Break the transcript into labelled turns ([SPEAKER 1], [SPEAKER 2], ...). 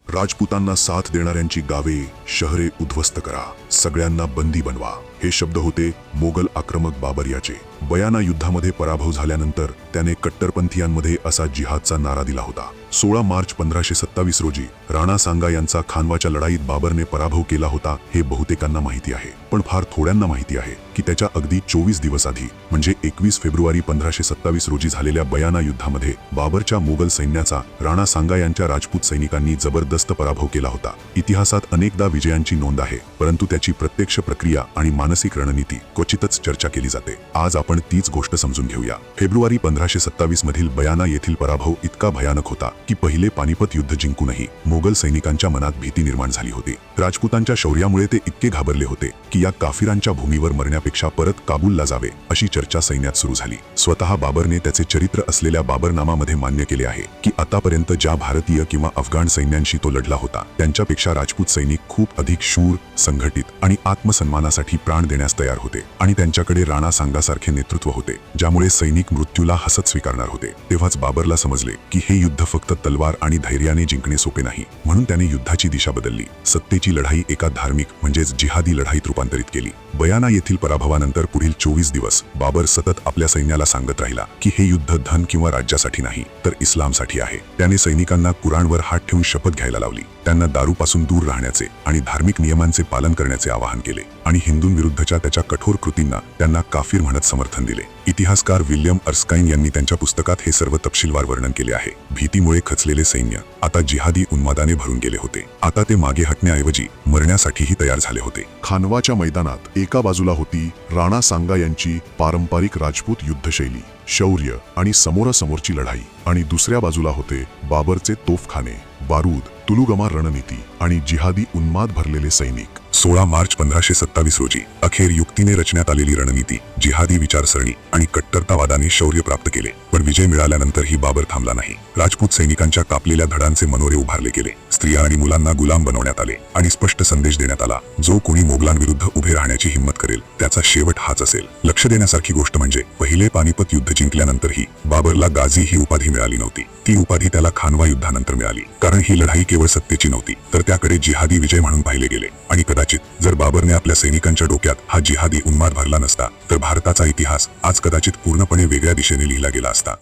[SPEAKER 1] राजपुतांना साथ देणाऱ्यांची गावे शहरे उद्ध्वस्त करा, सगळ्यांना बंदी बनवा, हे शब्द होते मोगल आक्रमक बाबर याचे. बयाना युद्धामध्ये पराभव झाल्यानंतर त्याने कट्टरपंथीयांमध्ये असा जिहादचा नारा दिला होता. 16 मार्च 1527 रोजी राणा सांगा यांचा खानवाच्या लढाईत बाबरने पराभव केला होता हे बहुतेकांना माहिती आहे, पण फार थोड्यांना माहिती आहे की त्याच्या अगदी 24 दिवस आधी म्हणजे 21 फेब्रुवारी 1527 रोजी झालेल्या बयाना युद्धामध्ये बाबरच्या मोगल सैन्याचा राणा सांगा यांच्या राजपूत सैनिकांनी जबरदस्त पराभव केला होता. इतिहासात अनेकदा विजयांची नोंद आहे, परंतु त्याची प्रत्यक्ष प्रक्रिया आणि मानसिक रणनीती क्वचितच चर्चा केली जाते. आज आपण तीच गोष्ट समजून घेऊया. फेब्रुवारी 1527 मधील बयाना येथील पराभव इतका भयानक होता की पहिले पानिपत युद्ध जिंकूनही मोगल सैनिकांच्या मनात भीती निर्माण झाली होती. राजपुतांच्या शौर्यामुळे ते इतके घाबरले होते की या काफिरांच्या भूमीवर मरण्यापेक्षा परत काबूलला जावे अशी चर्चा सैन्यात सुरू झाली. स्वतः बाबरने त्याचे चरित्र असलेल्या बाबरनामामध्ये मान्य केले आहे की आतापर्यंत ज्या भारतीय किंवा अफगाण सैन्यांशी तो लढला होता त्यांच्यापेक्षा राजपूत सैनिक खूप अधिक शूर, संघटित आणि आत्मसन्मानासाठी प्राण देण्यास तयार होते आणि त्यांच्याकडे राणा सांगासारखे नेतृत्व होते ज्यामुळे सैनिक मृत्यूला हसत स्वीकारणार होते. तेव्हाच बाबरला समजले की हे युद्ध फक्त तलवार आणि धैर्याने जिंकणे सोपे नाही, म्हणून त्याने युद्धाची दिशा बदलली. सत्तेची लढाई एका धार्मिक म्हणजेच जिहादी लढाईत रूपांतरित केली. बयाना येथील पराभवानंतर पुढील 24 दिवस बाबर सतत आपल्या सैन्याला सांगत राहिला की हे युद्ध धन किंवा राज्यासाठी नाही तर इस्लामसाठी आहे. त्याने सैनिकांना कुराणवर हात ठेवून शपथ घ्यायला लावली, त्यांना दारूपासून दूर राहण्याचे आणि धार्मिक नियमांचे पालन करण्याचे आवाहन केले आणि हिंदूंविरुद्धच्या त्याच्या कठोर कृतींना त्यांना काफिर म्हणत समर्थन दिले. इतिहासकार विल्यम अर्स्काईन यांनी त्यांच्या पुस्तकात हे सर्व तपशीलवार वर्णन केले आहे. भीतीमुळे खचलेले सैन्य आता जिहादी उन्मादाने भरून गेले होते. आता ते मागे हटण्याऐवजी मरण्यासाठीही तयार झाले होते.
[SPEAKER 2] खानवाच्या मैदानात एका बाजूला होती राणा सांगा यांची पारंपरिक राजपूत युद्धशैली, शौर्य आणि समोरासमोरची लढाई, आणि दुसऱ्या बाजूला होते बाबरचे तोफखाने, बारूद, तुलुगमा रणनीती आणि जिहादी उन्माद भरलेले सैनिक.
[SPEAKER 1] 16 मार्च 1527 रोजी अखेर युक्तीने रचण्यात आलेली रणनीती, जिहादी विचारसरणी आणि कट्टरतावादाने शौर्य प्राप्त केले. पण विजय मिळाल्यानंतरही बाबर थांबला नाही. राजपूत सैनिकांच्या कापलेल्या धडांचे मनोरे उभारले गेले, स्त्रिया आणि मुलांना गुलाम बनवण्यात आले आणि स्पष्ट संदेश देण्यात आला, जो कोणी मोगलांविरुद्ध उभे राहण्याची हिंमत करेल त्याचा शेवट हाच असेल. लक्ष देण्यासारखी गोष्ट म्हणजे पहिले पानिपत युद्ध जिंकल्यानंतरही बाबरला गाझी ही उपाधी मिळाली नव्हती. ती उपाधी त्याला खानवा युद्धानंतर मिळाली, कारण ही लढाई केवळ सत्तेची नव्हती तर त्याकडे जिहादी विजय म्हणून पाहिले गेले. आणि कदाचित जर बाबरने आपल्या सैनिकांच्या डोक्यात हा जिहादी उन्माद भरला नसता तर भारताचा इतिहास आज कदाचित पूर्णपणे वेगळ्या दिशेने लिहिला गेला असता.